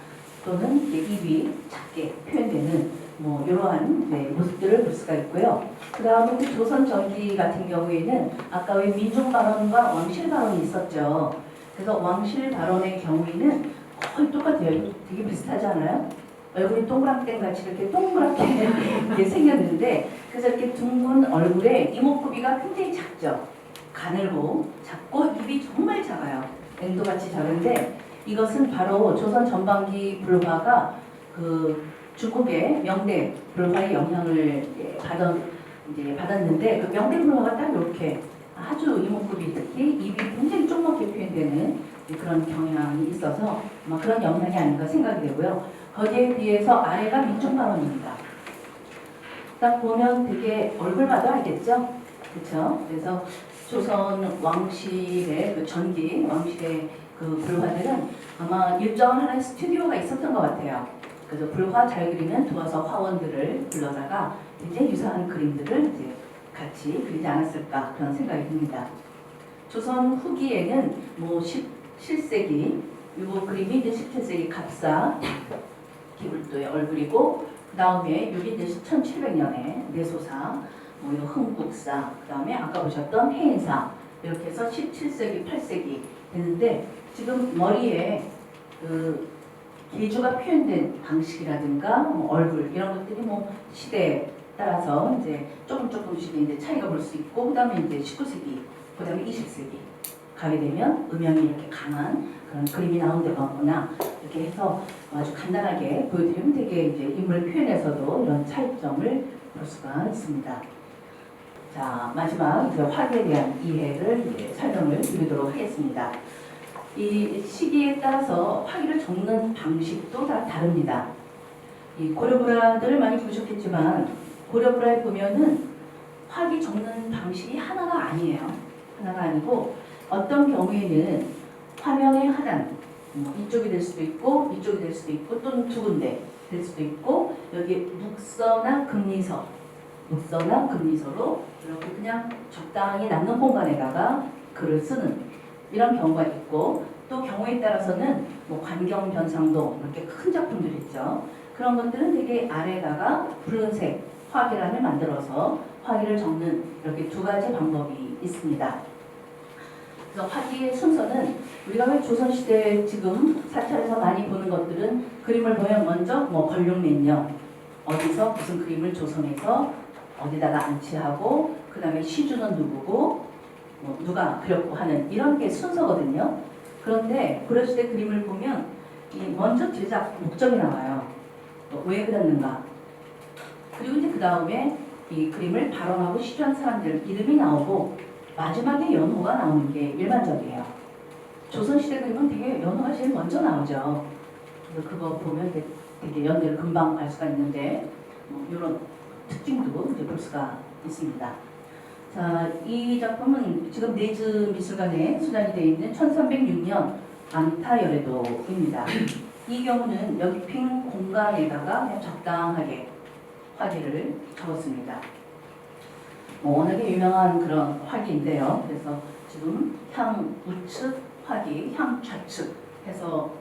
또는 입이 작게 표현되는 뭐 이러한 모습들을 볼 수가 있고요. 그 다음에 조선 전기 같은 경우에는 아까 왜 민중 발언과 왕실 발언이 있었죠. 그래서 왕실 발언의 경우에는 거의 똑같아요. 되게 비슷하지 않아요? 얼굴이 동그랑땡 같이 이렇게 동그랗게 이렇게 생겼는데 그래서 이렇게 둥근 얼굴에 이목구비가 굉장히 작죠. 가늘고 작고 입이 정말 작아요. 앵도같이 작은데 이것은 바로 조선 전반기 불화가 그 중국의 명대 불화의 영향을 받았는데 그 명대 불화가 딱 이렇게 아주 이목구비 특히 입이 굉장히 조그맣게 표현되는 그런 경향이 있어서 아마 그런 영향이 아닌가 생각이 되고요. 거기에 비해서 아래가 민중발언입니다. 딱 보면 되게 얼굴 봐도 알겠죠? 그렇죠? 그래서 조선 왕실의 그 전기 왕실의 그 불화들은 아마 일정한 하나의 스튜디오가 있었던 것 같아요. 그래서 불화 잘 그리면 도와서 화원들을 불러다가 굉장히 유사한 그림들을 이제 같이 그리지 않았을까 그런 생각이 듭니다. 조선 후기에는 뭐 17세기 이 그림이 이제 17세기 갑사 기불도의 얼굴이고 그 다음에 여기 이제 1700년에 내소사 뭐 이거 흥국사 그 다음에 아까 보셨던 해인사 이렇게 해서 17세기 8세기 되는데 지금 머리에 그 계주가 표현된 방식이라든가 뭐 얼굴 이런 것들이 뭐 시대에 따라서 이제 조금씩 이제 차이가 볼 수 있고 그다음에 이제 19세기 그다음에 20세기 가게 되면 음영이 이렇게 강한 그런 그림이 나온다거나 이렇게 해서 아주 간단하게 보여드리면 되게 이제 인물 표현에서도 이런 차이점을 볼 수가 있습니다. 자 마지막 이제 화기에 대한 이해를 이제 설명을 드리도록 하겠습니다. 이 시기에 따라서 화기를 적는 방식도 다 다릅니다. 이 고려불화들을 많이 보셨겠지만 고려불화에 보면은 화기 적는 방식이 하나가 아니에요. 하나가 아니고 어떤 경우에는 화면의 하단 이쪽이 될 수도 있고 이쪽이 될 수도 있고 또는 두 군데 될 수도 있고 여기 묵서나 금리서로 이렇게 그냥 적당히 남는 공간에다가 글을 쓰는 이런 경우가 있고 또 경우에 따라서는 뭐 관경변상도 이렇게 큰 작품들 있죠. 그런 것들은 되게 아래다가 붉은색 화기란을 만들어서 화기를 적는 이렇게 두 가지 방법이 있습니다. 그래서 화기의 순서는 우리가 왜 조선시대 지금 사찰에서 많이 보는 것들은 그림을 보면 먼저 뭐 걸룡맨녀 어디서 무슨 그림을 조선에서 어디다가 안치하고 그 다음에 시주는 누구고 뭐 누가 그렸고 하는 이런 게 순서거든요. 그런데 고려시대 그림을 보면 이 먼저 제작 목적이 나와요. 왜 그렸는가. 그리고 이제 그 다음에 이 그림을 발원하고 시주한 사람들 이름이 나오고 마지막에 연호가 나오는 게 일반적이에요. 조선시대 그림은 되게 연호가 제일 먼저 나오죠. 그래서 그거 보면 되게 연대를 금방 알 수가 있는데 이런 특징도 이제 볼 수가 있습니다. 자, 이 작품은 지금 네즈 미술관에 수장이 되어 있는 1306년 안타열애도입니다. 이 경우는 여기 빈 공간에다가 그냥 적당하게 화기를 적었습니다. 워낙에 유명한 그런 화기인데요. 그래서 지금 향 우측 화기, 향 좌측 해서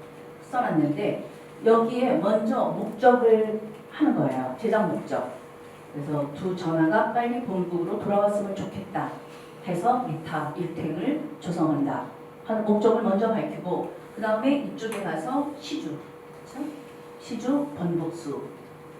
써놨는데 여기에 먼저 목적을 하는 거예요. 제작 목적. 그래서 두 전하가 빨리 본국으로 돌아왔으면 좋겠다 해서 이타, 일탱을 조성한다 하는 목적을 먼저 밝히고 그 다음에 이쪽에 가서 시주, 그렇죠? 시주 번복수.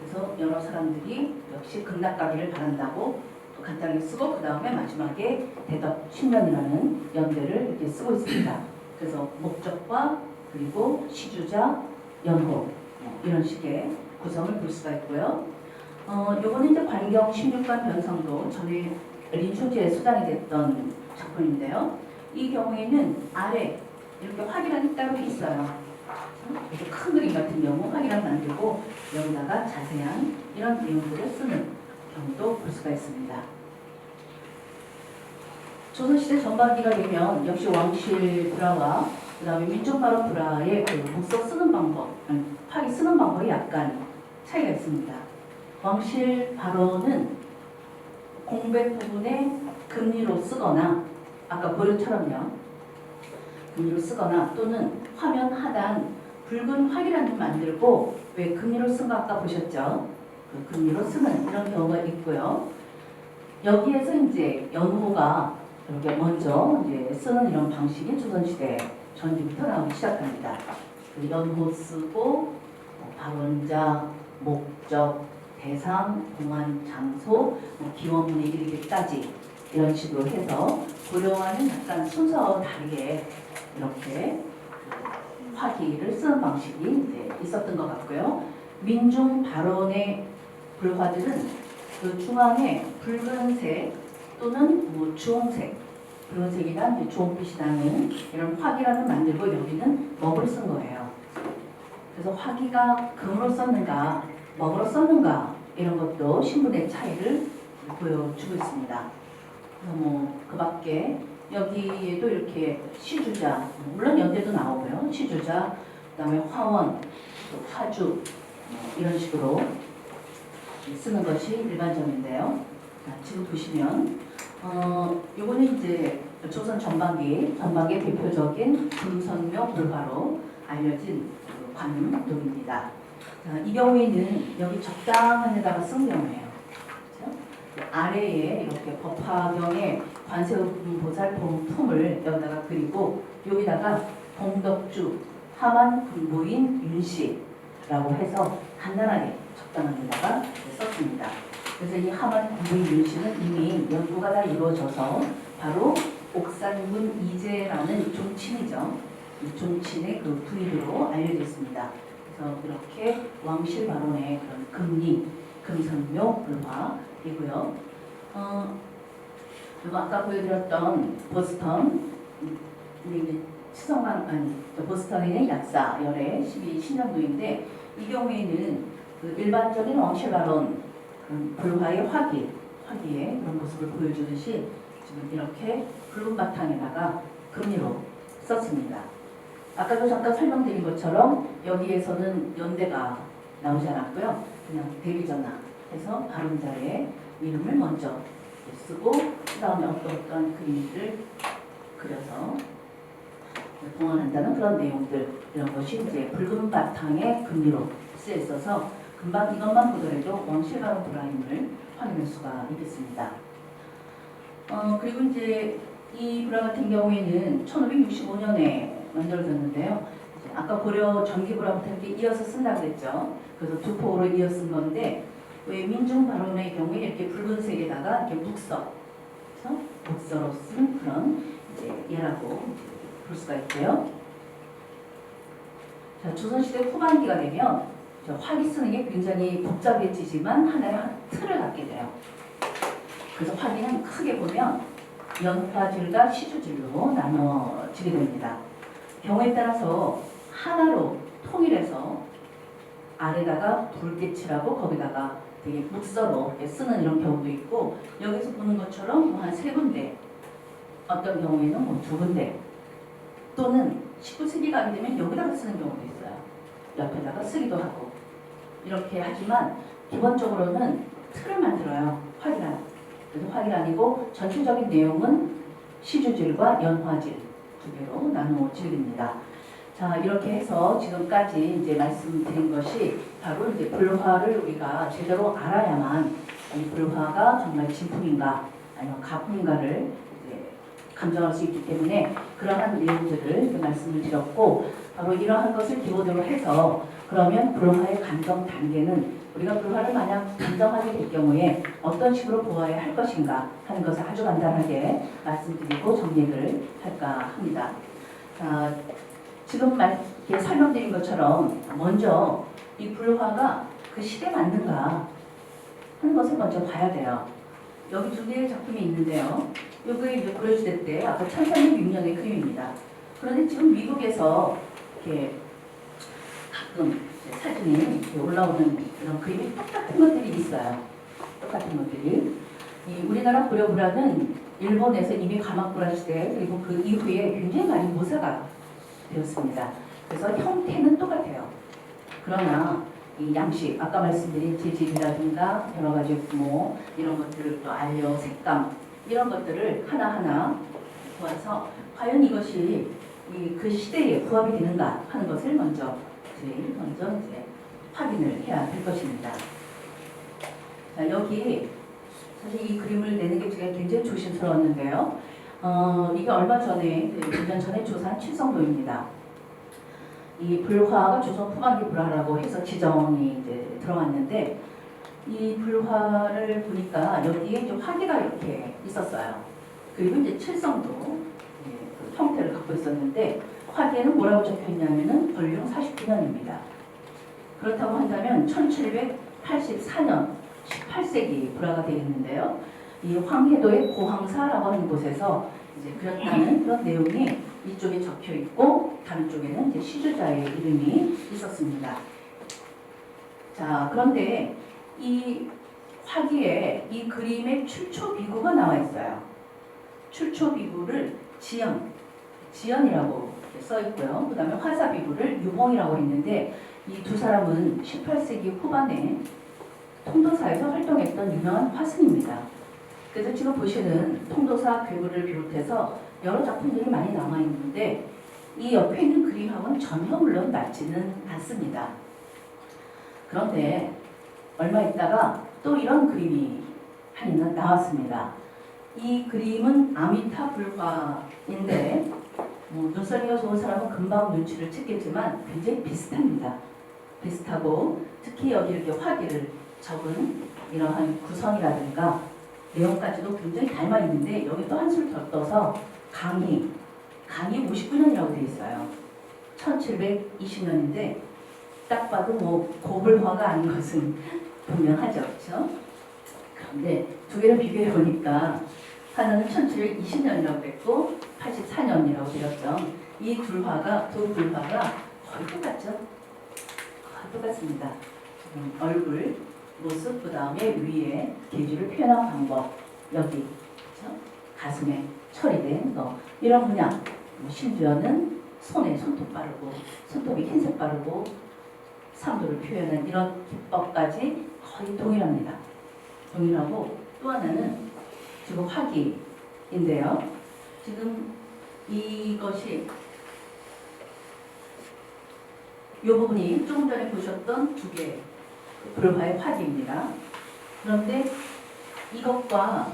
그래서 여러 사람들이 역시 극락가기를 바란다고 또 간단히 쓰고 그 다음에 마지막에 대덕 신년이라는 연대를 이렇게 쓰고 있습니다. 그래서 목적과 그리고 시주자, 연호 이런 식의 구성을 볼 수가 있고요. 요거는 이제 관경 16관 변성도 전에 린초지에 수장이 됐던 작품인데요. 이 경우에는 아래 이렇게 화기란이 따로 있어요. 그래서 큰 그림 같은 경우 화기란 만들고 여기다가 자세한 이런 내용들을 쓰는 경우도 볼 수가 있습니다. 조선시대 전반기가 되면 역시 왕실 불화와 그 다음에 민족바로 불화의 그 목석 쓰는 방법, 화기 쓰는 방법이 약간 차이가 있습니다. 왕실 발언은 공백 부분에 금리로 쓰거나 아까 고려처럼요. 금리로 쓰거나 또는 화면 하단 붉은 화기란을 만들고 왜 금리로 쓴 거 아까 보셨죠? 그 금리로 쓰는 이런 경우가 있고요. 여기에서 이제 연호가 이렇게 먼저 이제 쓰는 이런 방식이 조선시대 전기부터 나오기 시작합니다. 연호 쓰고 발언자, 목적, 대상, 공안, 장소, 기원문에 이르기까지 이런 식으로 해서 고려와는 약간 순서와 다르게 이렇게 화기를 쓰는 방식이 이제 있었던 것 같고요. 민중 발언의 불화들은 그 중앙에 붉은색 또는 주홍색, 붉은색이나 주홍빛이 나는 이런 화기란을 만들고 여기는 먹으로 쓴 거예요. 그래서 화기가 금으로 썼는가 먹으로 썼는가 이런 것도 신분의 차이를 보여주고 있습니다. 그 밖에 여기에도 이렇게 시주자, 물론 연대도 나오고요. 시주자, 그 다음에 화원, 또 화주 이런 식으로 쓰는 것이 일반적인데요. 지금 보시면 요거는 이제 조선 전반기의 대표적인 금선묘 불화로 알려진 관음록입니다. 이 경우에는 여기 적당한 데다가 쓴 경우예요. 그렇죠? 아래에 이렇게 법화경의 관세음보살 품을 여기다가 그리고 여기다가 동덕주 하만 군부인 윤씨라고 해서 간단하게 적당한 데다가 썼습니다. 그래서 이 하만 군부인 윤씨는 이미 연구가 다 이루어져서 바로 옥산군 이제라는 종친이죠. 이 종친의 그 부인으로 알려져 있습니다. 그래서 이렇게 왕실 발언의 그런 금리, 금선묘 불화이고요. 그리고 아까 보여드렸던 보스턴, 보스턴에 있는 약사 열의 12신년도인데 이 경우에는 그 일반적인 왕실 발언 불화의 화기의 그런 모습을 보여주듯이 지금 이렇게 붉은 바탕에다가 금리로 썼습니다. 아까도 잠깐 설명드린 것처럼 여기에서는 연대가 나오지 않았고요. 그냥 대비전화 해서 발음자의 이름을 먼저 쓰고 그 다음에 어떤 그림들을 그려서 봉헌한다는 그런 내용들 이런 것이 이제 붉은 바탕의 금리로 쓰여 있어서 금방 이것만 보더라도 왕실발언 불화임을 확인할 수가 있겠습니다. 그리고 이제 이 불화 같은 경우에는 1565년에 만들어졌는데요. 아까 고려 전기불화부터 이렇게 이어서 쓴다고 그랬죠. 그래서 두 폭으로 이어 쓴 건데 왜 민중 발언의 경우에 이렇게 붉은색에다가 이렇게 묵서, 그래서 묵서로 쓴 그런 이제 예라고 볼 수가 있고요. 자, 조선시대 후반기가 되면 화기 쓰는 게 굉장히 복잡해지지만 하나의 틀을 갖게 돼요. 그래서 화기는 크게 보면 연화질과 시주질로 나눠지게 됩니다. 경우에 따라서 하나로 통일해서 아래다가 붉게칠하고 거기다가 되게 묵서로 쓰는 이런 경우도 있고, 여기서 보는 것처럼 뭐 한 3군데, 어떤 경우에는 뭐 2군데, 또는 19세기가 안 되면 여기다가 쓰는 경우도 있어요. 옆에다가 쓰기도 하고. 이렇게 하지만 기본적으로는 틀을 만들어요. 화기란. 그래서 화기란이고 전체적인 내용은 시주질과 연화질 2개로 나누어지게 됩니다. 자, 이렇게 해서 지금까지 이제 말씀드린 것이 바로 이제 불화를 우리가 제대로 알아야만 이 불화가 정말 진품인가 아니면 가품인가를 이제 감정할 수 있기 때문에 그러한 내용들을 말씀을 드렸고, 바로 이러한 것을 기본으로 해서 그러면 불화의 감정 단계는 우리가 불화를 만약 감정하게 될 경우에 어떤 식으로 보아야 할 것인가 하는 것을 아주 간단하게 말씀드리고 정리를 할까 합니다. 자, 지금 설명드린 것처럼 먼저 이 불화가 그 시대에 맞는가 하는 것을 먼저 봐야 돼요. 여기 2개의 작품이 있는데요. 이게 고려시대 때 아까 1306년의 그림입니다. 그런데 지금 미국에서 이렇게 가끔 사진이 이렇게 올라오는 이런 그림이 똑같은 것들이 있어요. 똑같은 것들이. 이 우리나라 고려불화는 일본에서 이미 가마쿠라 시대 그리고 그 이후에 굉장히 많이 모사가 되었습니다. 그래서 형태는 똑같아요. 그러나 이 양식, 아까 말씀드린 재질이라든가 여러 가지 뭐 이런 것들을 또 알려, 색감 이런 것들을 하나하나 보아서 과연 이것이 그 시대에 부합이 되는가 하는 것을 먼저 이제 확인을 해야 될 것입니다. 자, 여기 사실 이 그림을 내는 게 제가 굉장히 조심스러웠는데요. 이게 얼마 전에, 1년 전에 조사한 칠성도입니다. 이 불화가 조선 후반기 불화라고 해서 지정이 이제 들어왔는데, 이 불화를 보니까 여기에 좀 화기가 이렇게 있었어요. 그리고 이제 칠성도 그 형태를 갖고 있었는데, 화기에는 뭐라고 적혀 있냐면은 벌령 49년입니다. 그렇다고 한다면 1784년 18세기 불화가 되겠는데요. 이 황해도의 고항사라고 하는 곳에서 이제 그렸다는 그런 내용이 이쪽에 적혀 있고, 다른 쪽에는 이제 시주자의 이름이 있었습니다. 자, 그런데 이 화기에 이 그림의 출처 비구가 나와 있어요. 출처 비구를 지연이라고 써 있고요. 그 다음에 화사 비구를 유봉이라고 했는데, 이 2사람은 18세기 후반에 통도사에서 활동했던 유명한 화승입니다. 그래서 지금 보시는 통도사 괴물을 비롯해서 여러 작품들이 많이 남아있는데, 이 옆에 있는 그림하고는 전혀 물론 맞지는 않습니다. 그런데 얼마 있다가 또 이런 그림이 하나 나왔습니다. 이 그림은 아미타 불화인데, 눈썰미가 좋은 사람은 금방 눈치를 채겠지만 굉장히 비슷합니다. 비슷하고 특히 여기 이렇게 화기를 적은 이러한 구성이라든가 내용까지도 굉장히 닮아 있는데, 여기 또 한술 더 떠서 강의 59년이라고 되어 있어요. 1720년인데 딱 봐도 뭐 고불화가 아닌 것은 분명하죠, 그렇죠? 그런데 2개를 비교해 보니까 하나는 1720년이라고 됐고 84년이라고 되었죠. 이 두 불화가 거의 똑같죠? 거의 똑같습니다. 얼굴, 모습, 그 다음에 위에 계주를 표현한 방법, 여기 그렇죠? 가슴에 처리된 거, 이런 문양, 심지어는 손에 손톱 바르고, 손톱이 흰색 바르고 상도를 표현한 이런 기법까지 거의 동일합니다. 동일하고, 또 하나는 지금 화기인데요. 지금 이것이 이 부분이 조금 전에 보셨던 2개 불화의 화기입니다. 그런데 이것과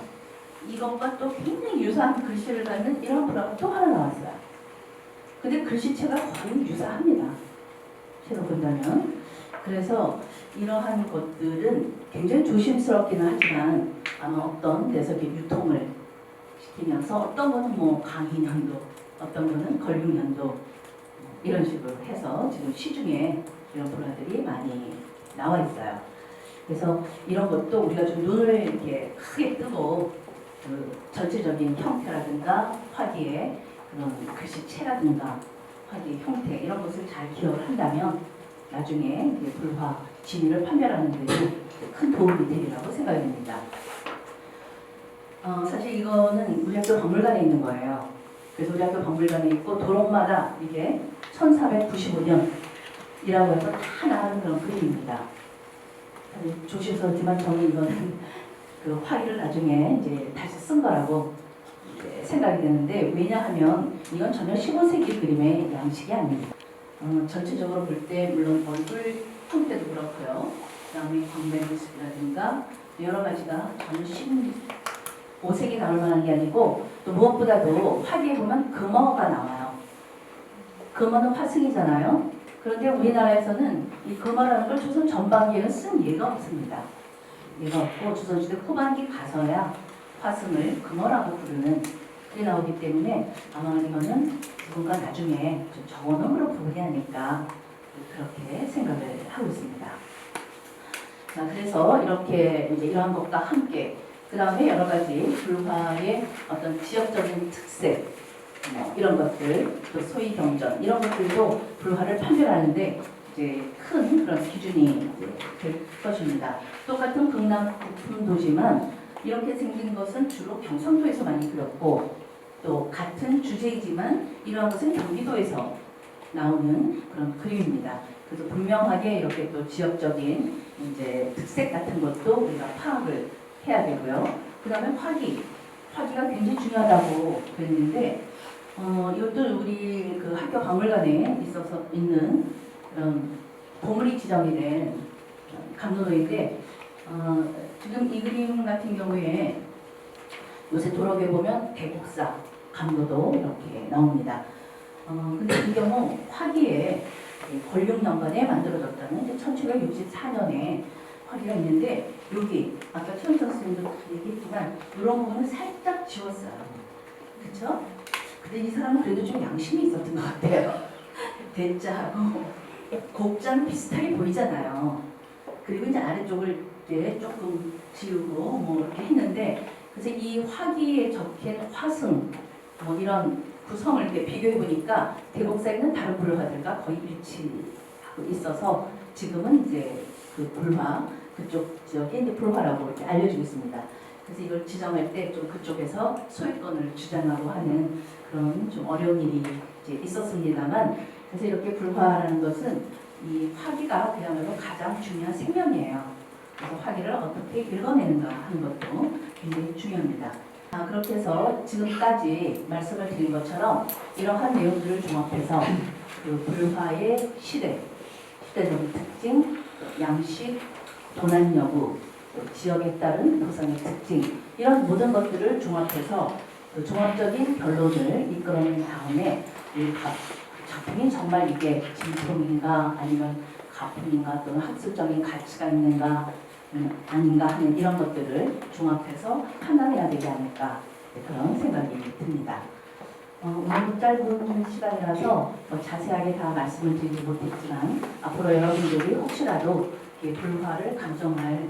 또 굉장히 유사한 글씨를 갖는 이런 불화가 또 하나 나왔어요. 근데 글씨체가 거의 유사합니다. 제가 본다면. 그래서 이러한 것들은 굉장히 조심스럽기는 하지만 아마 어떤 데서 이렇게 유통을 시키면서 어떤 거는 뭐 강희년도, 어떤 거는 걸육년도 이런 식으로 해서 지금 시중에 이런 불화들이 많이 나와 있어요. 그래서 이런 것도 우리가 좀 눈을 이렇게 크게 뜨고 그 전체적인 형태라든가 화기의 그런 글씨체라든가 화기 형태 이런 것을 잘 기억을 한다면 나중에 이제 불화 진위를 판별하는 데도 큰 도움이 되리라고 생각이 됩니다. 사실 이거는 우리 학교 박물관에 있는 거예요. 그래서 우리 학교 박물관에 있고 도록마다 이게 1495년이라고 해서 다 나가는 그런 그림입니다. 조심스럽지만 저는 이거는 그 화기를 나중에 이제 다시 쓴 거라고 생각이 되는데, 왜냐하면 이건 전혀 15세기 그림의 양식이 아닙니다. 전체적으로 볼 때 물론 얼굴 형태도 그렇고요. 그 다음에 광배 모습이라든가 여러 가지가 전혀 15세기 나올 만한 게 아니고, 또 무엇보다도 화기에 보면 금어가 나와요. 금어는 화승이잖아요. 그런데 우리나라에서는 이 금어라는 걸 조선 전반기에는 쓴 예가 없습니다. 예가 없고 조선시대 후반기 가서야 화승을 금어라고 부르는 글이 나오기 때문에 아마 이거는 누군가 나중에 좀 정원음으로 부르게 하니까 그렇게 생각을 하고 있습니다. 자, 그래서 이렇게 이제 이러한 것과 함께 그 다음에 여러 가지 불화의 어떤 지역적인 특색 이런 것들, 또 소위 경전 이런 것들도 불화를 판별하는데 이제 큰 그런 기준이 이제 될 것입니다. 똑같은 경남 북풍도지만 이렇게 생긴 것은 주로 경상도에서 많이 그렸고, 또 같은 주제이지만 이러한 것은 경기도에서 나오는 그런 그림입니다. 그래서 분명하게 이렇게 또 지역적인 이제 특색 같은 것도 우리가 파악을 해야 되고요. 그 다음에 화기가 굉장히 중요하다고 그랬는데, 이것도 우리 그 학교 박물관에 있어서 있는 그런 보물이 지정이 된 감로도인데, 지금 이 그림 같은 경우에 요새 도록에 보면 대곡사 감로도 이렇게 나옵니다. 근데 이 경우 화기에 권룡연간에 만들어졌다는 1764년에 화기가 있는데, 여기 아까 최은석 선생님도 얘기했지만 이런 부분은 살짝 지웠어요. 그렇죠? 근데 이 사람은 그래도 좀 양심이 있었던 것 같아요. 대자하고 곡자는 비슷하게 보이잖아요. 그리고 이제 아래쪽을 이제 조금 지우고 뭐 이렇게 했는데, 그래서 이 화기에 적힌 화승 뭐 이런 구성을 이렇게 비교해 보니까 대곡사에 있는 다른 불화들과 거의 일치하고 있어서 지금은 이제 그 불화 그쪽 지역에 이제 불화라고 이렇게 알려지고 있습니다. 그래서 이걸 지정할 때 좀 그쪽에서 소유권을 주장하고 하는 그런 좀 어려운 일이 이제 있었습니다만, 그래서 이렇게 불화라는 것은 이 화기가 그야말로 가장 중요한 생명이에요. 그래서 화기를 어떻게 읽어내는가 하는 것도 굉장히 중요합니다. 그렇게 해서 지금까지 말씀을 드린 것처럼 이러한 내용들을 종합해서 그 불화의 시대적인 특징, 양식, 도난 여부, 지역에 따른 도성의 특징, 이런 모든 것들을 종합해서 그 종합적인 결론을 이끌어낸 다음에 이 작품이 정말 이게 진품인가 아니면 가품인가 또는 학술적인 가치가 있는가 아닌가 하는 이런 것들을 종합해서 판단해야 되지 않을까, 그런 생각이 듭니다. 오늘 짧은 시간이라서 자세하게 다 말씀을 드리지 못했지만 앞으로 여러분들이 혹시라도 불화를 감정할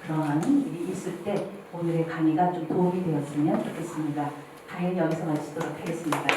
그러한 일이 있을 때 오늘의 강의가 좀 도움이 되었으면 좋겠습니다. 강의는 여기서 마치도록 하겠습니다.